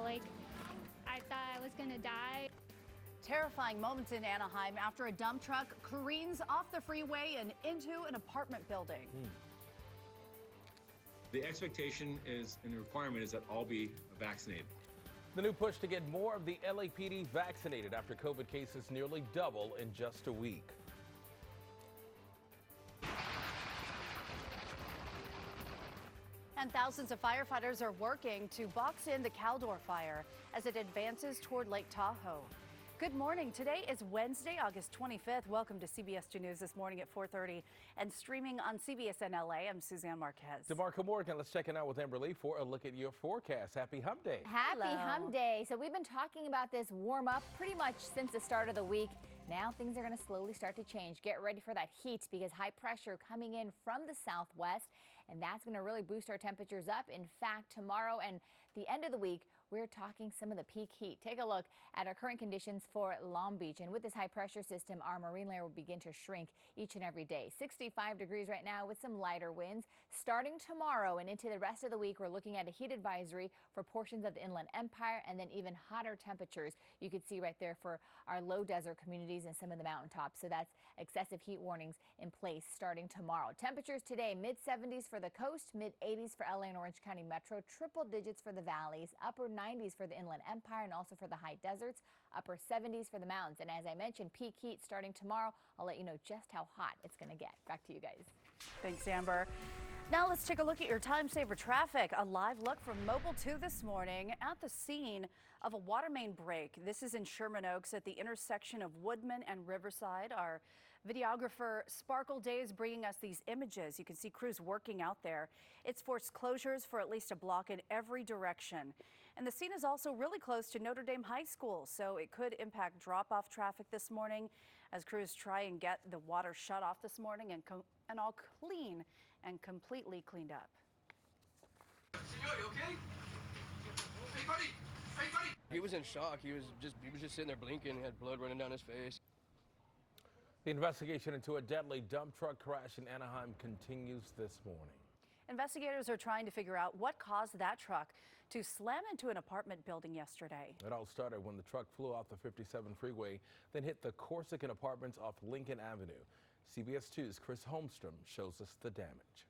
Like, I thought I was gonna die. Terrifying moments in Anaheim after a dump truck careens off the freeway and into an apartment building. The expectation is and the requirement is that all be vaccinated. The new push to get more of the LAPD vaccinated after COVID cases nearly double in just a week. And thousands of firefighters are working to box in the Caldor fire as it advances toward Lake Tahoe. Good morning. Today is Wednesday, August 25th. Welcome to CBS 2 News this morning at 4:30 and streaming on CBSN LA. I'm Suzanne Marquez. DeMarco Morgan, let's check it out with Amber Lee for a look at your forecast. Happy Hump Day. Happy Hump Day. So we've been talking about this warm up pretty much since the start of the week. Now things are going to slowly start to change. Get ready for that heat because high pressure coming in from the southwest, and that's going to really boost our temperatures up. In fact, tomorrow and the end of the week, we're talking some of the peak heat. Take a look at our current conditions for Long Beach. And with this high pressure system, our marine layer will begin to shrink each and every day. 65 degrees right now with some lighter winds. Starting tomorrow and into the rest of the week, we're looking at a heat advisory for portions of the Inland Empire and then even hotter temperatures. You can see right there for our low desert communities and some of the mountaintops. So that's excessive heat warnings in place starting tomorrow. Temperatures today, mid 70s for the coast, mid 80s for LA and Orange County Metro, triple digits for the valleys, upper 90s for the Inland Empire and also for the high deserts, upper 70s for the mountains. And as I mentioned, peak heat starting tomorrow. I'll let you know just how hot it's going to get. Back to you guys. Thanks, Amber. Now let's take a look at your time saver traffic. A live look from Mobile 2 this morning at the scene of a water main break. This is in Sherman Oaks at the intersection of Woodman and Riverside. Our videographer Sparkle Day is bringing us these images. You can see crews working out there. It's forced closures for at least a block in every direction. And the scene is also really close to Notre Dame High School, so it could impact drop-off traffic this morning as crews try and get the water shut off this morning and all clean and completely cleaned up. Senor, you okay? Hey, buddy! Hey, buddy! He was in shock. He was just sitting there blinking, had blood running down his face. The investigation into a deadly dump truck crash in Anaheim continues this morning. Investigators are trying to figure out what caused that truck to slam into an apartment building yesterday. It all started when the truck flew off the 57 freeway, then hit the Corsican Apartments off Lincoln Avenue. CBS 2's Chris Holmstrom shows us the damage.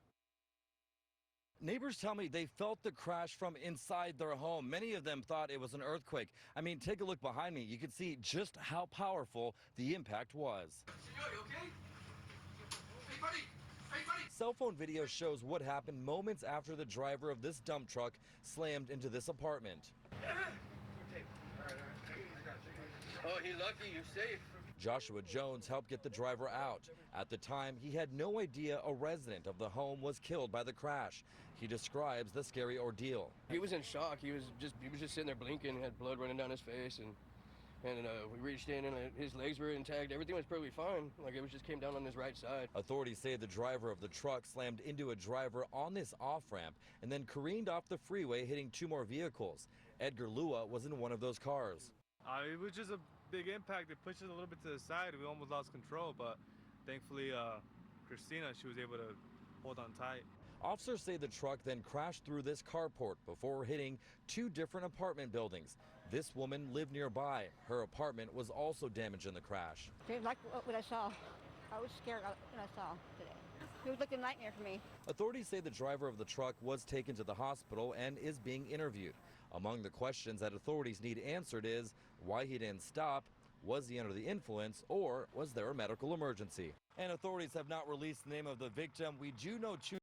Neighbors tell me they felt the crash from inside their home. Many of them thought it was an earthquake. I mean, take a look behind me. You can see just how powerful the impact was. Senor, you okay? Hey, buddy! Hey, buddy! Cell phone video shows what happened moments after the driver of this dump truck slammed into this apartment. Oh, he lucky, you're safe. Joshua Jones helped get the driver out. At the time, he had no idea a resident of the home was killed by the crash. He describes the scary ordeal. He was in shock. He was just sitting there blinking, had blood running down his face, and we reached in and his legs were intact. Everything was perfectly fine. Like it was just came down on his right side. Authorities say the driver of the truck slammed into a driver on this off-ramp and then careened off the freeway, hitting two more vehicles. Edgar Lua was in one of those cars. It was just a big impact. It pushed us a little bit to the side. We almost lost control, but thankfully Christina, she was able to hold on tight. Officers say the truck then crashed through this carport before hitting two different apartment buildings. This woman lived nearby. Her apartment was also damaged in the crash. Didn't like what I saw. I was scared when I saw today. It was like a nightmare for me. Authorities say the driver of the truck was taken to the hospital and is being interviewed. Among the questions that authorities need answered is why he didn't stop, was he under the influence, or was there a medical emergency? And authorities have not released the name of the victim. We do know two